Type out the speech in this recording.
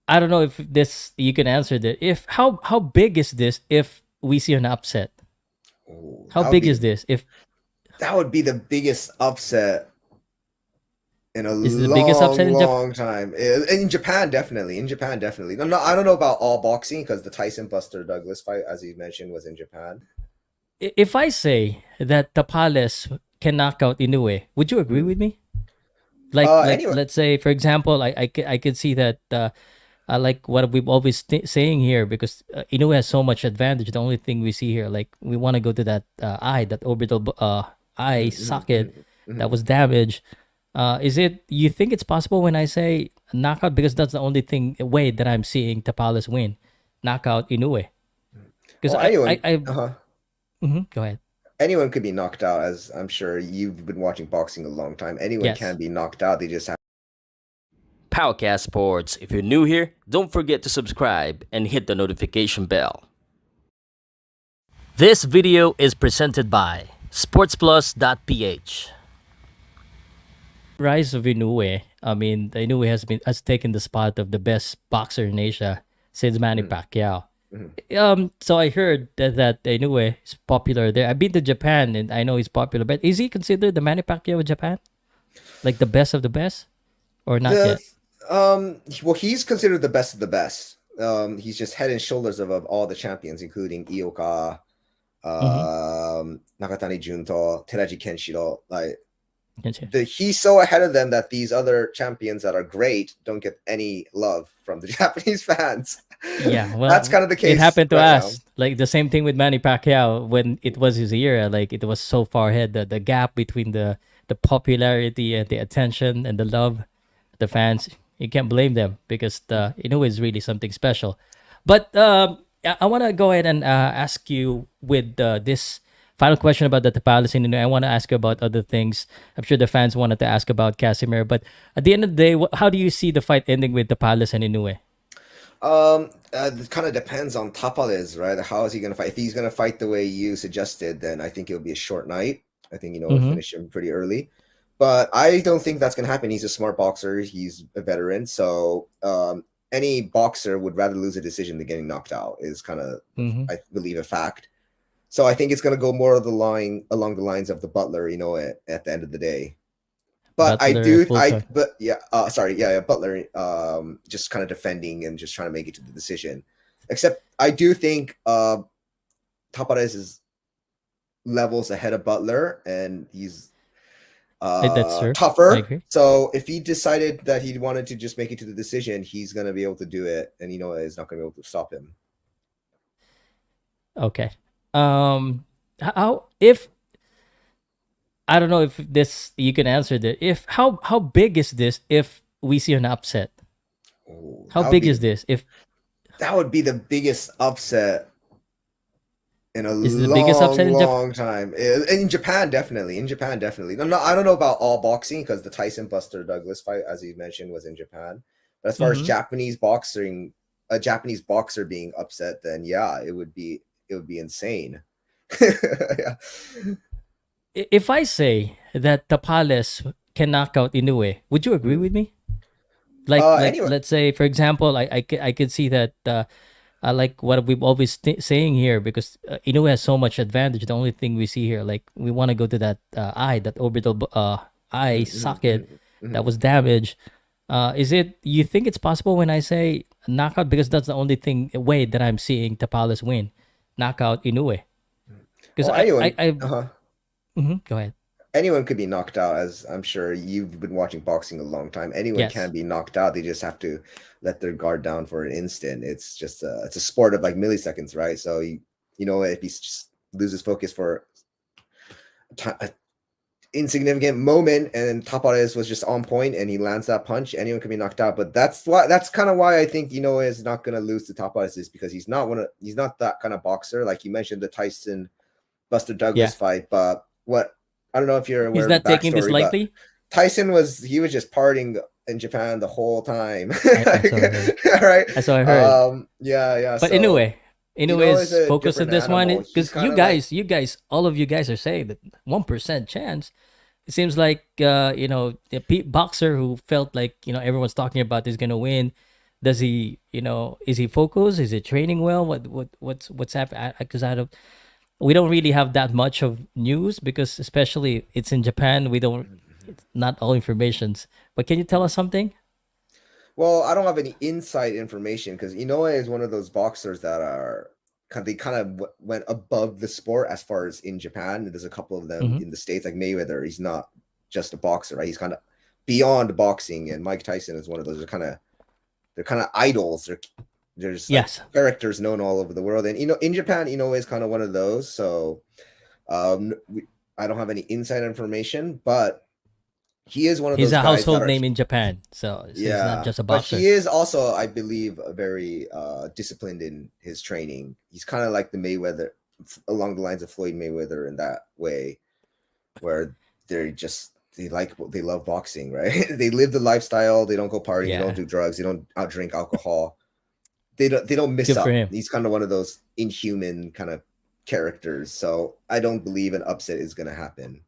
I don't know if this you can answer that. If how big is this if we see an upset? Ooh, How big is this? If that would be the biggest upset in a is it the biggest upset long, in Japan? long time. In Japan, definitely. In Japan, definitely. No, no, I don't know about all boxing because the Tyson Buster Douglas fight, as you mentioned, was in Japan. If I say that Tapales can knock out Inoue, would you agree Mm. with me? Like Anyway, let's say for example, I could see that like what we've always saying here because Inoue has so much advantage. The only thing we see here, like we want to go to that eye, that orbital eye mhm, socket mhm, that mhm. was damaged. Is it you think it's possible when I say knockout because that's the only thing way that I'm seeing Tapales win, knockout Inoue because Well, go ahead. anyone could be knocked out, as I'm sure you've been watching boxing a long time. Anyone can Yes. be knocked out. They just have. Powcast Sports. If you're new here, don't forget to subscribe and hit the notification bell. This video is presented by sportsplus.ph. Rise of Inoue. I mean, Inoue has taken the spot of the best boxer in Asia since Manny Mhm, Pacquiao. mhm. So I heard that Inoue is popular there. I've been to Japan and I know he's popular, but is he considered the Manny Pacquiao of Japan, like the best of the best, or not The yet? well, he's considered the best of the best. He's just head and shoulders above all the champions, including Ioka, Mm-hmm. Nakatani Junto, Teraji Kenshiro. Like Gotcha. he's so ahead of them that these other champions that are great don't get any love from the Japanese fans. Yeah, That's well, kind of the it case happened to right now. us. Like the same thing with Manny Pacquiao when it was his era. Like it was so far ahead. The gap between the popularity and the attention and the love, the fans. You can't blame them because is really something special. But I want to go ahead and ask you with this final question about the Tapales and I want to ask you about other things. I'm sure the fans wanted to ask about Casimir, but at the end of the day, how do you see the fight ending with the Tapales and Inoue? It kind of depends on Tapales, right? How is he going to fight? If he's going to fight the way you suggested, then I think it'll be a short night. I think we'll Mm-hmm. finish him pretty early. But I don't think that's going to happen. He's a smart boxer. He's a veteran, so any boxer would rather lose a decision than getting knocked out. Is kind of, Mm-hmm. I believe, a fact. So I think it's going to go more of the line along the lines of the Butler, at the end of the day. But I Butler do, full time. but yeah, sorry, yeah, Butler, just kind of defending and just trying to make it to the decision. Except I do think Tapares is levels ahead of Butler, and he's That's true. I tougher. agree. So if he decided that he wanted to just make it to the decision, he's gonna be able to do it, and is not gonna be able to stop him. Okay. How if I don't know if this you can answer that. If how big is this if we see an upset? Ooh, How big is this? If that would be the biggest upset in a is it the biggest upset long, in Japan? long time. In Japan, definitely. In Japan, definitely. No, no, I don't know about all boxing because the Tyson Buster Douglas fight, as you mentioned, was in Japan. But as far as Mm-hmm. Japanese boxing, a Japanese boxer being upset, then yeah, it would be insane. Yeah. If I say that Tapales can knock out Inoue, would you agree Mm. with me? Like Anyway, let's say for example, I could see that like what we've always saying here because Inoue has so much advantage. The only thing we see here, like we want to go to that eye, that orbital eye mhm, socket mhm, that mhm. was damaged. Is it you think it's possible when I say knockout because that's the only thing way that I'm seeing Tapales win, knockout Inoue because Well, go ahead. anyone could be knocked out, as I'm sure you've been watching boxing a long time. Anyone can Yes. be knocked out. They just have to let their guard down for an instant. It's just it's a sport of like milliseconds, right? So if he just loses focus for an insignificant moment, and Tapares was just on point, and he lands that punch, anyone can be knocked out. But that's kind of why I think is not going to lose to Tapares, is because he's not that kind of boxer. Like you mentioned, the Tyson Buster Yeah. Douglas fight, but what I don't know if you're aware He's of the not taking this backstory, but lightly. He was just partying in Japan the whole time. I saw I heard. All right. That's what I heard. Yeah, yeah. But So anyway, Is is a focused on different this one animal. He's because kind of like you guys, all of you guys are saying that 1% chance. It seems like the boxer who felt like everyone's talking about is gonna win. Does he, is he focused? Is he training well? What's happening? Because I don't, we don't really have that much of news because especially it's in Japan. We don't, it's not all informations. But can you tell us something? Well, I don't have any inside information because Inoue is one of those boxers that are they kind of went above the sport as far as in Japan. There's a couple of them Mm-hmm. in the States, like Mayweather. He's not just a boxer, right? He's kind of beyond boxing, and Mike Tyson is one of those. They're kind of idols. They're just like Yes, characters known all over the world. And in Japan, Inoue is kind of one of those. So I don't have any inside information, but he is one of he's those a guys that household are, name in Japan, so he's not yeah, just a but boxer. he is also, I believe, very disciplined in his training. He's kind of like the Mayweather, along the lines of Floyd Mayweather in that way, where they love boxing, right? They live the lifestyle. They don't go partying. They Yeah, don't do drugs. They don't outdrink alcohol. They don't miss good for up. him. He's kind of one of those inhuman kind of characters. So I don't believe an upset is going to happen.